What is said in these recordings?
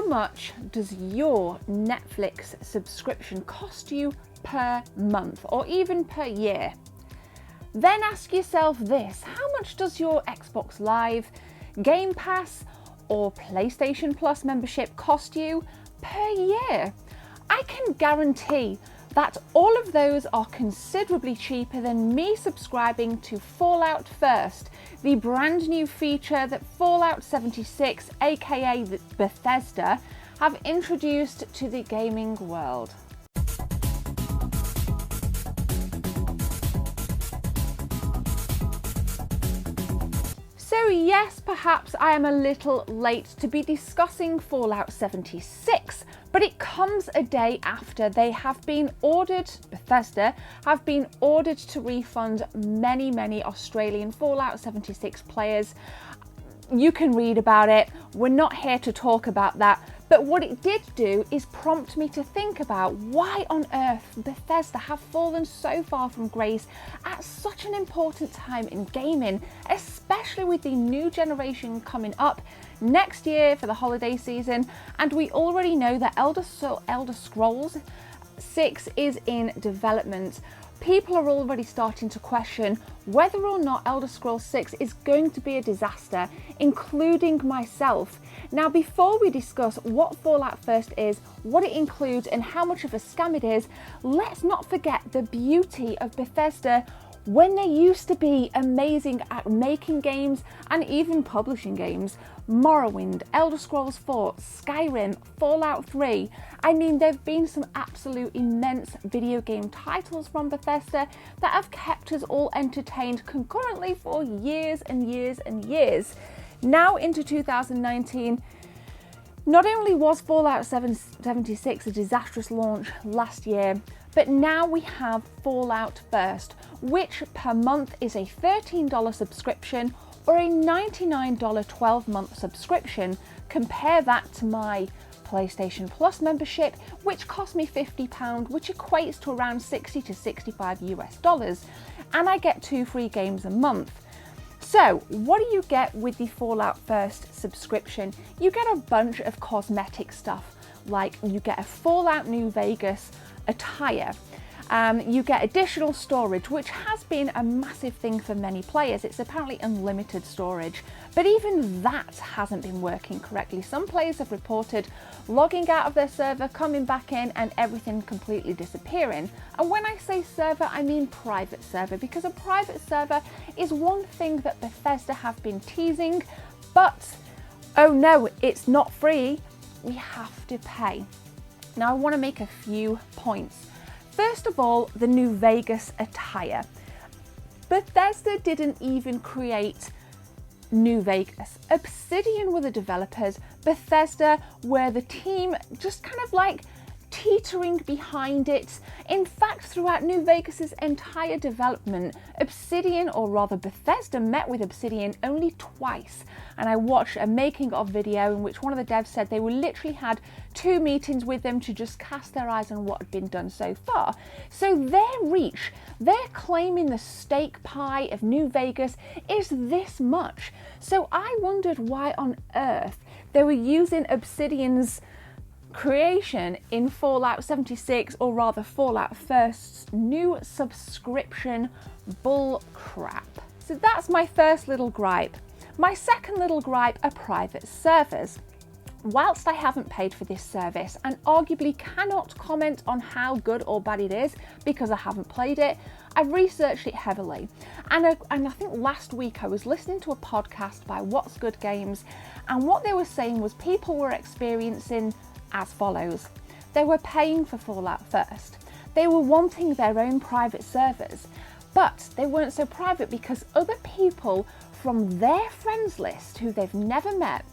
How much does your Netflix subscription cost you per month or even per year? Then ask yourself this: how much does your Xbox Live, Game Pass or PlayStation Plus membership cost you per year? I can guarantee that all of those are considerably cheaper than me subscribing to Fallout First, the brand new feature that Fallout 76, aka Bethesda, have introduced to the gaming world. So yes, perhaps I am a little late to be discussing Fallout 76, but it comes a day after they have been ordered, Bethesda have been ordered to refund many Australian Fallout 76 players. You can read about it, we're not here to talk about that, but what it did do is prompt me to think about why on earth Bethesda have fallen so far from grace at such an important time in gaming, especially with the new generation coming up next year for the holiday season. And we already know that Elder Scrolls 6 is in development. People are already starting to question whether or not Elder Scrolls 6 is going to be a disaster, including myself. Now, before we discuss what Fallout First is, what it includes and how much of a scam it is, let's not forget the beauty of Bethesda when they used to be amazing at making games and even publishing games. Morrowind, Elder Scrolls 4, Skyrim, Fallout 3. I mean, there have been some absolute immense video game titles from Bethesda that have kept us all entertained concurrently for years and years and years. Now into 2019, not only was Fallout 76 a disastrous launch last year, but now we have Fallout First, which per month is a $13 subscription or a $99 12-month subscription. Compare that to my PlayStation Plus membership, which cost me £50, which equates to around 60 to 65 US dollars, and I get 2 free games a month. So what do you get with the Fallout First subscription? You get a bunch of cosmetic stuff, like you get a Fallout New Vegas attire. You get additional storage, which has been a massive thing for many players. It's apparently unlimited storage, but even that hasn't been working correctly. Some players have reported logging out of their server, coming back in, and everything completely disappearing. And when I say server, I mean private server, because a private server is one thing that Bethesda have been teasing, but oh no, it's not free. We have to pay. Now, I want to make a few points. First of all, the New Vegas attire. Bethesda didn't even create New Vegas. Obsidian were the developers. Bethesda were the team just kind of like teetering behind it. In fact, throughout New Vegas's entire development, Obsidian, or rather Bethesda, met with Obsidian only twice. And I watched a making of video in which one of the devs said they were literally had 2 meetings with them to just cast their eyes on what had been done so far. So their reach, they're claiming the steak pie of New Vegas is this much. So I wondered why on earth they were using Obsidian's creation in Fallout 76, or rather Fallout First's new subscription bull crap. So that's my first little gripe. My second little gripe are private servers. Whilst I haven't paid for this service and arguably cannot comment on how good or bad it is because I haven't played it, I've researched it heavily. And I think last week I was listening to a podcast by What's Good Games, and what they were saying was people were experiencing as follows. They were paying for Fallout First. They were wanting their own private servers, but they weren't so private because other people from their friends list who they've never met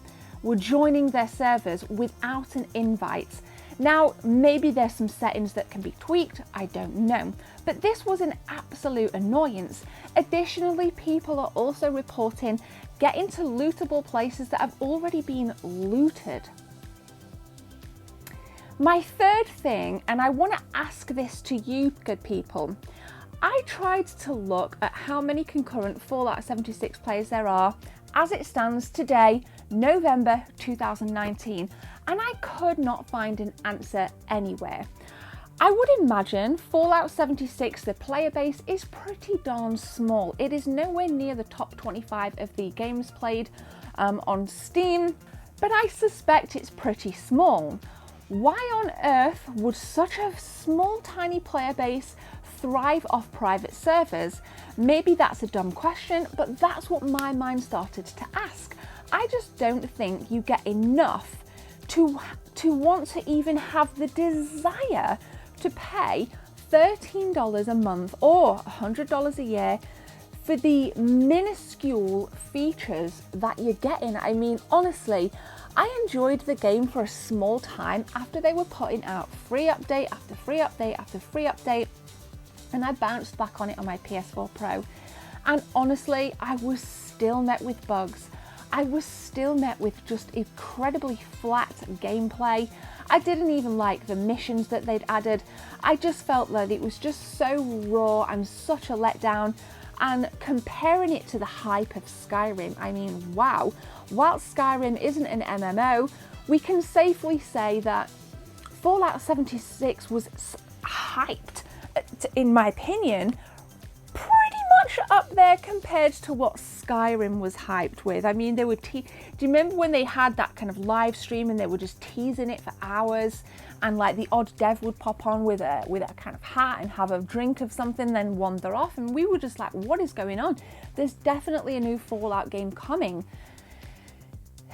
were joining their servers without an invite. Now, maybe there's some settings that can be tweaked, I don't know, but this was an absolute annoyance. Additionally, people are also reporting getting to lootable places that have already been looted. My third thing, and I want to ask this to you good people, I tried to look at how many concurrent Fallout 76 players there are as it stands today, November 2019, and I could not find an answer anywhere. I would imagine Fallout 76, the player base, is pretty darn small. It is nowhere near the top 25 of the games played on Steam, but I suspect it's pretty small. Why on earth would such a small, tiny player base thrive off private servers? Maybe that's a dumb question, but that's what my mind started to ask. I just don't think you get enough to want to even have the desire to pay $13 a month or $100 a year for the minuscule features that you're getting. I mean, honestly, I enjoyed the game for a small time after they were putting out free update after free update after free update, and I bounced back on it on my PS4 Pro. And honestly, I was still met with bugs. I was still met with just incredibly flat gameplay. I didn't even like the missions that they'd added. I just felt that it was just so raw and such a letdown. And comparing it to the hype of Skyrim, I mean, wow. Whilst Skyrim isn't an MMO, we can safely say that Fallout 76 was hyped, in my opinion, pretty much up there compared to what Skyrim was hyped with. I mean, they were do you remember when they had that kind of live stream and they were just teasing it for hours, and like the odd dev would pop on with a kind of hat and have a drink of something, then wander off, and we were just like, what is going on? There's definitely a new Fallout game coming.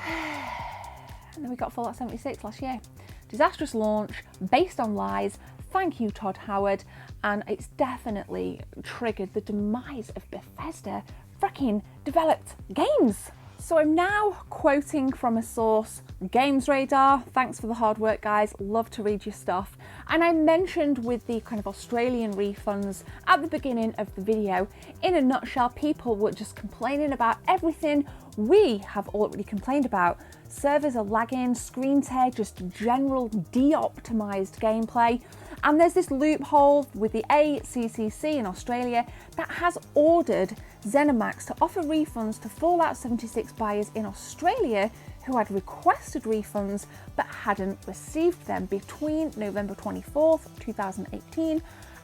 And then we got Fallout 76 last year. Disastrous launch, based on lies. Thank you, Todd Howard. And it's definitely triggered the demise of Bethesda freaking developed games. So I'm now quoting from a source, Games Radar. Thanks for the hard work, guys. Love to read your stuff. And I mentioned with the kind of Australian refunds at the beginning of the video, in a nutshell, people were just complaining about everything we have already complained about. Servers are lagging, screen tear, just general de-optimized gameplay. And there's this loophole with the ACCC in Australia that has ordered ZeniMax to offer refunds to Fallout 76 buyers in Australia who had requested refunds but hadn't received them between November 24th, 2018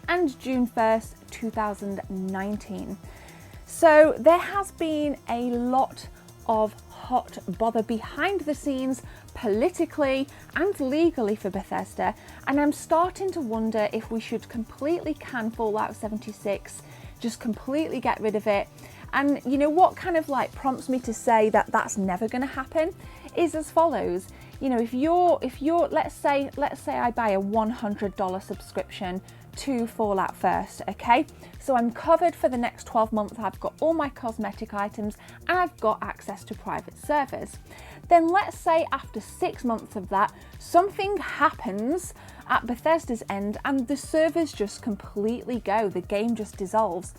and June 1st, 2019. So there has been a lot of hot bother behind the scenes, politically and legally, for Bethesda, and I'm starting to wonder if we should completely can Fallout 76, just completely get rid of it. And you know what kind of like prompts me to say that that's never going to happen is as follows. You know, if you're let's say I buy a $100 subscription to Fallout First, okay? So I'm covered for the next 12 months. I've got all my cosmetic items and I've got access to private servers. Then let's say after 6 months of that, something happens at Bethesda's end and the servers just completely go, the game just dissolves.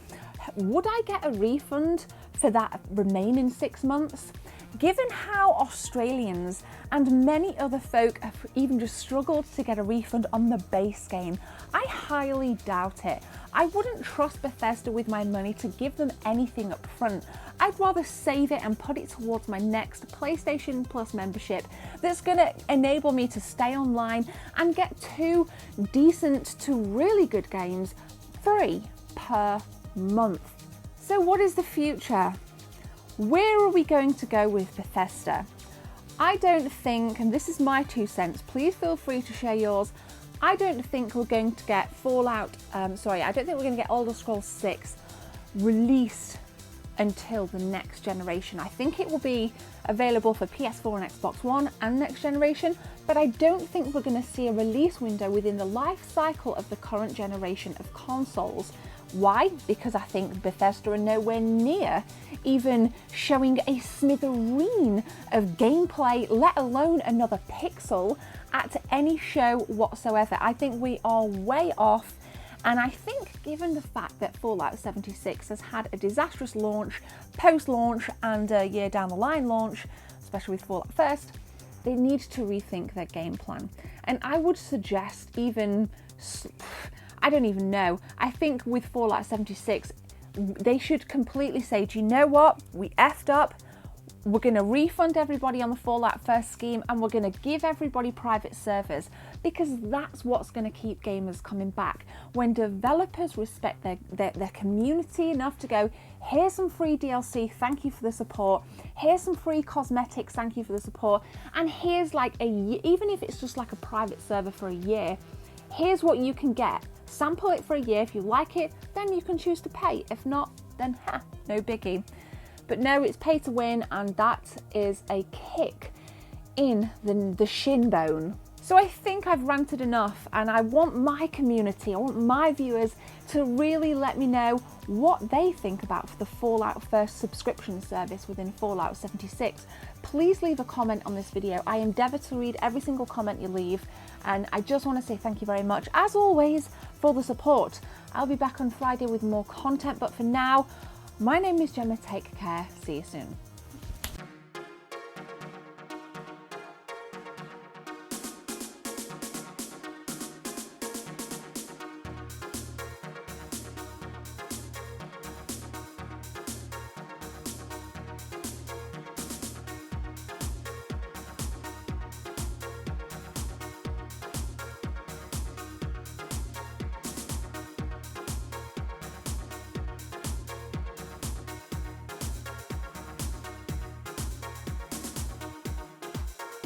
Would I get a refund for that remaining 6 months? Given how Australians and many other folk have even just struggled to get a refund on the base game, I highly doubt it. I wouldn't trust Bethesda with my money to give them anything up front. I'd rather save it and put it towards my next PlayStation Plus membership that's going to enable me to stay online and get 2 decent to really good games free per month. So what is the future? Where are we going to go with Bethesda? I don't think, and this is my 2 cents, please feel free to share yours, I don't think we're going to get I don't think we're going to get Elder Scrolls 6 released until the next generation. I think it will be available for PS4 and Xbox One and next generation, but I don't think we're going to see a release window within the life cycle of the current generation of consoles. Why? Because I think Bethesda are nowhere near even showing a smithereen of gameplay, let alone another pixel, at any show whatsoever. I think we are way off, and I think given the fact that Fallout 76 has had a disastrous launch, post-launch and a year down the line launch, especially with Fallout First, they need to rethink their game plan. And I would suggest even, I don't even know, I think with Fallout 76, they should completely say, do you know what? We effed up. We're going to refund everybody on the Fallout First scheme, and we're going to give everybody private servers, because that's what's going to keep gamers coming back. When developers respect their community enough to go, here's some free DLC, thank you for the support, here's some free cosmetics, thank you for the support, and here's like even if it's just like a private server for a year, here's what you can get. Sample it for a year. If you like it, then you can choose to pay. If not, then no biggie. But no, it's pay to win, and that is a kick in the shin bone. So I think I've ranted enough, and I want my community, I want my viewers to really let me know what they think about the Fallout First subscription service within Fallout 76. Please leave a comment on this video. I endeavour to read every single comment you leave, and I just want to say thank you very much, as always, for the support. I'll be back on Friday with more content, but for now, my name is Gemma. Take care. See you soon.